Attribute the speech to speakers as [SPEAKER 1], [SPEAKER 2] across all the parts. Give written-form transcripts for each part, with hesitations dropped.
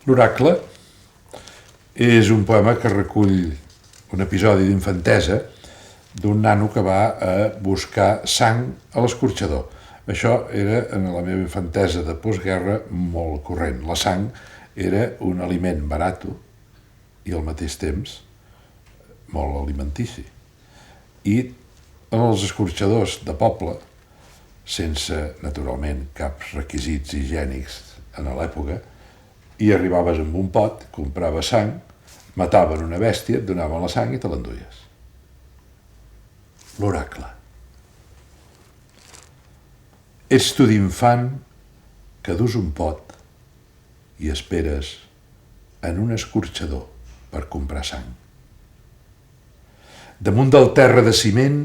[SPEAKER 1] L'oracle és un poema que recull un episodi d'infantesa d'un nano que va a buscar sang a l'escorxador. Això era, en la meva infantesa de postguerra, molt corrent. La sang era un aliment barat i al mateix temps molt alimentici. I en els escorxadors de poble, sense, naturalment, cap requisits higiènics en l'època, i arribaves amb un pot, compraves sang, mataven una bèstia, et donaven la sang i te l'enduies. L'oracle. Ets tu d'infant que dus un pot i esperes en un escorxador per comprar sang. Damunt del terra de ciment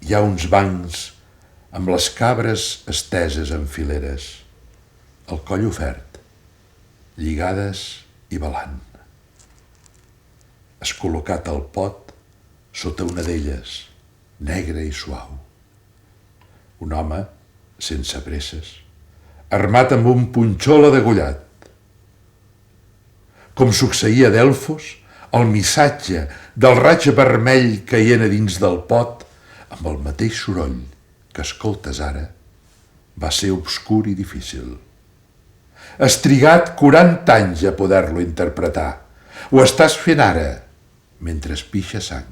[SPEAKER 1] hi ha uns bancs amb les cabres esteses en fileres, el coll ofert, lligades i balant. Has col·locat el pot sota una d'elles, negre i suau. Un home, sense presses, armat amb un punxol adegollat. Com succeïa a Delfos, el missatge del raig vermell caient a dins del pot, amb el mateix soroll que escoltes ara, va ser obscur i difícil. Has trigat 40 anys a poder-lo interpretar. Ho estàs fent ara, mentre es pixa sang.